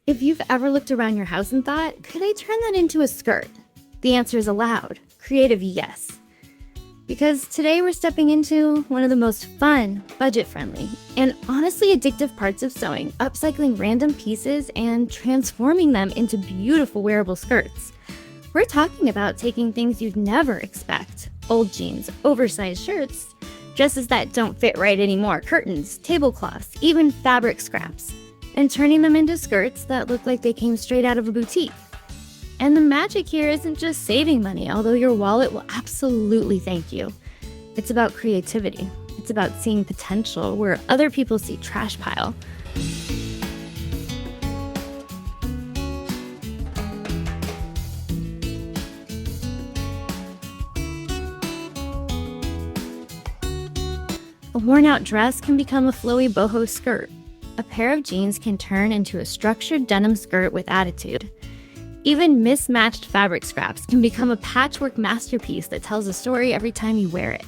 If you've ever looked around your house and thought, could I turn that into a skirt? The answer is a loud, creative yes. Because today we're stepping into one of the most fun, budget-friendly, and honestly addictive parts of sewing, upcycling random pieces and transforming them into beautiful wearable skirts. We're talking about taking things you'd never expect, old jeans, oversized shirts, dresses that don't fit right anymore, curtains, tablecloths, even fabric scraps, and turning them into skirts that look like they came straight out of a boutique. And the magic here isn't just saving money, although your wallet will absolutely thank you. It's about creativity. It's about seeing potential where other people see trash pile. A worn-out dress can become a flowy boho skirt. A pair of jeans can turn into a structured denim skirt with attitude. Even mismatched fabric scraps can become a patchwork masterpiece that tells a story every time you wear it.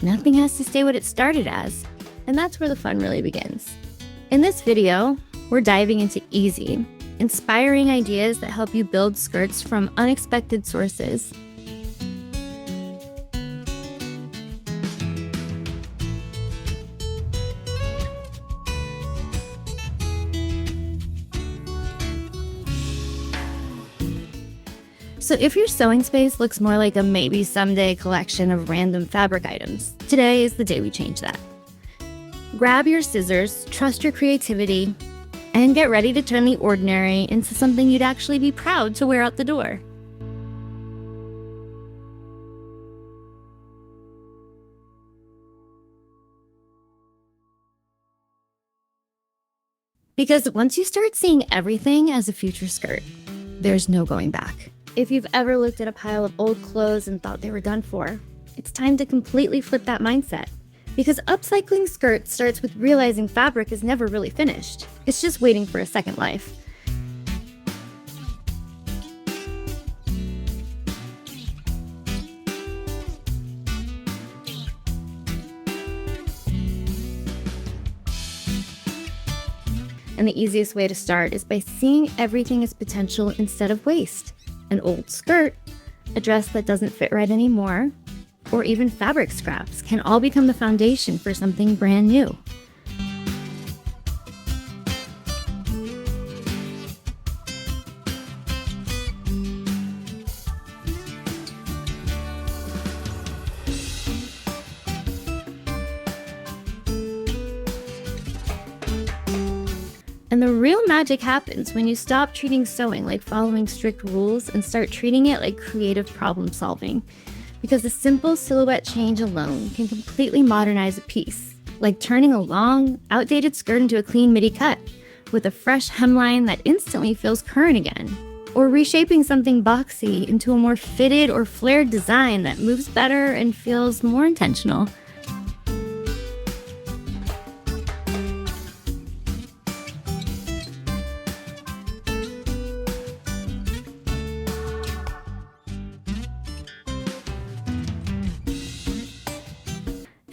Nothing has to stay what it started as, and that's where the fun really begins. In this video, we're diving into easy, inspiring ideas that help you build skirts from unexpected sources. So if your sewing space looks more like a maybe someday collection of random fabric items, today is the day we change that. Grab your scissors, trust your creativity, and get ready to turn the ordinary into something you'd actually be proud to wear out the door. Because once you start seeing everything as a future skirt, there's no going back. If you've ever looked at a pile of old clothes and thought they were done for, it's time to completely flip that mindset. Because upcycling skirts starts with realizing fabric is never really finished. It's just waiting for a second life. And the easiest way to start is by seeing everything as potential instead of waste. An old skirt, a dress that doesn't fit right anymore, or even fabric scraps can all become the foundation for something brand new. And the real magic happens when you stop treating sewing like following strict rules and start treating it like creative problem solving. Because a simple silhouette change alone can completely modernize a piece, like turning a long, outdated skirt into a clean midi cut with a fresh hemline that instantly feels current again. Or reshaping something boxy into a more fitted or flared design that moves better and feels more intentional.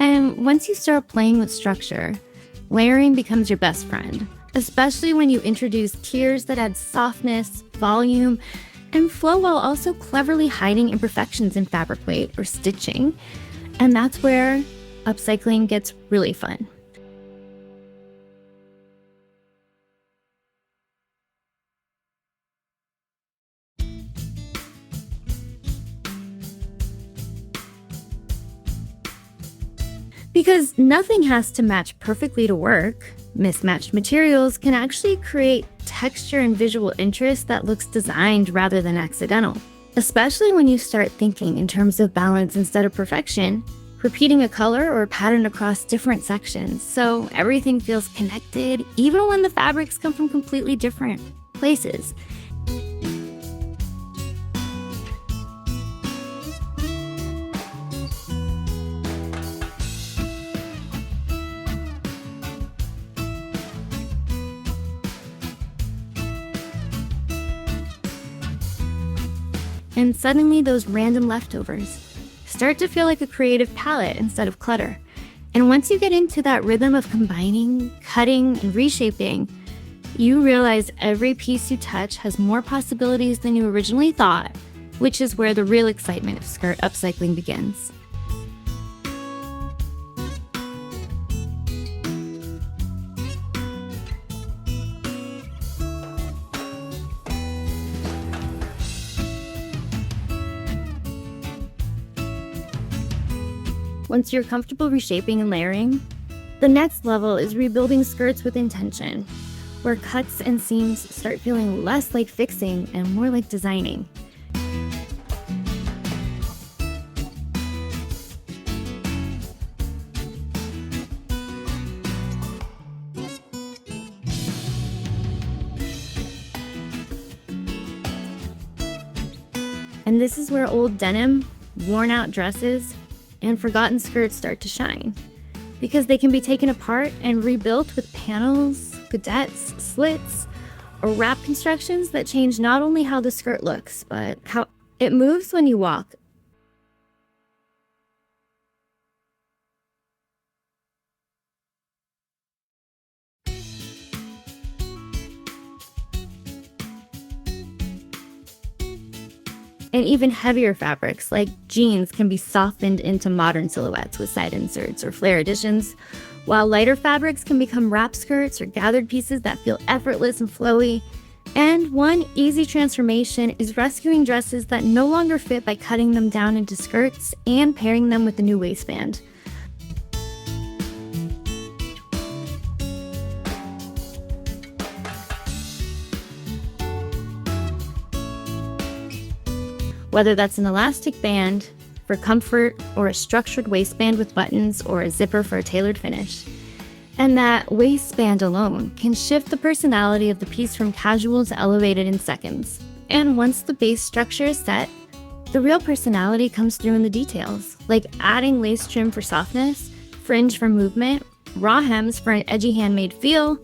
And once you start playing with structure, layering becomes your best friend, especially when you introduce tiers that add softness, volume, and flow while also cleverly hiding imperfections in fabric weight or stitching. And that's where upcycling gets really fun. Because nothing has to match perfectly to work. Mismatched materials can actually create texture and visual interest that looks designed rather than accidental. Especially when you start thinking in terms of balance instead of perfection, repeating a color or pattern across different sections, so everything feels connected, even when the fabrics come from completely different places. And suddenly those random leftovers start to feel like a creative palette instead of clutter. And once you get into that rhythm of combining, cutting, and reshaping, you realize every piece you touch has more possibilities than you originally thought, which is where the real excitement of skirt upcycling begins. Once you're comfortable reshaping and layering, the next level is rebuilding skirts with intention, where cuts and seams start feeling less like fixing and more like designing. And this is where old denim, worn out dresses, and forgotten skirts start to shine, because they can be taken apart and rebuilt with panels, guedettes, slits, or wrap constructions that change not only how the skirt looks, but how it moves when you walk. And even heavier fabrics like jeans can be softened into modern silhouettes with side inserts or flare additions, while lighter fabrics can become wrap skirts or gathered pieces that feel effortless and flowy. And one easy transformation is rescuing dresses that no longer fit by cutting them down into skirts and pairing them with a new waistband. Whether that's an elastic band for comfort or a structured waistband with buttons or a zipper for a tailored finish. And that waistband alone can shift the personality of the piece from casual to elevated in seconds. And once the base structure is set, the real personality comes through in the details, like adding lace trim for softness, fringe for movement, raw hems for an edgy handmade feel,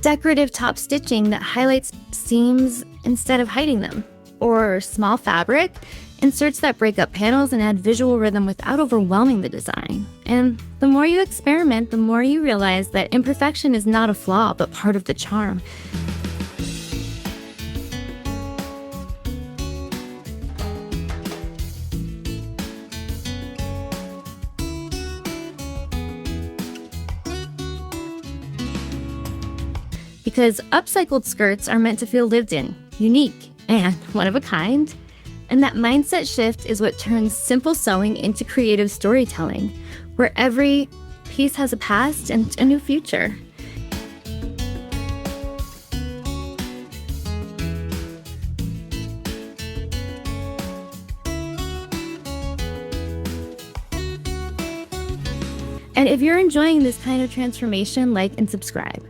decorative top stitching that highlights seams instead of hiding them, or small fabric inserts that break up panels and add visual rhythm without overwhelming the design. And the more you experiment, the more you realize that imperfection is not a flaw, but part of the charm. Because upcycled skirts are meant to feel lived in, unique, and one of a kind. And that mindset shift is what turns simple sewing into creative storytelling, where every piece has a past and a new future. And if you're enjoying this kind of transformation, like and subscribe.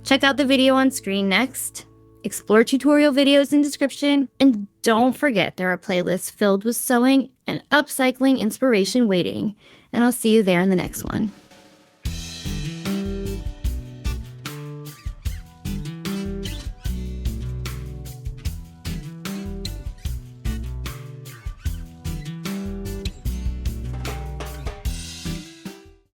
Check out the video on screen next. Explore tutorial videos in description, and don't forget there are playlists filled with sewing and upcycling inspiration waiting, and I'll see you there in the next one.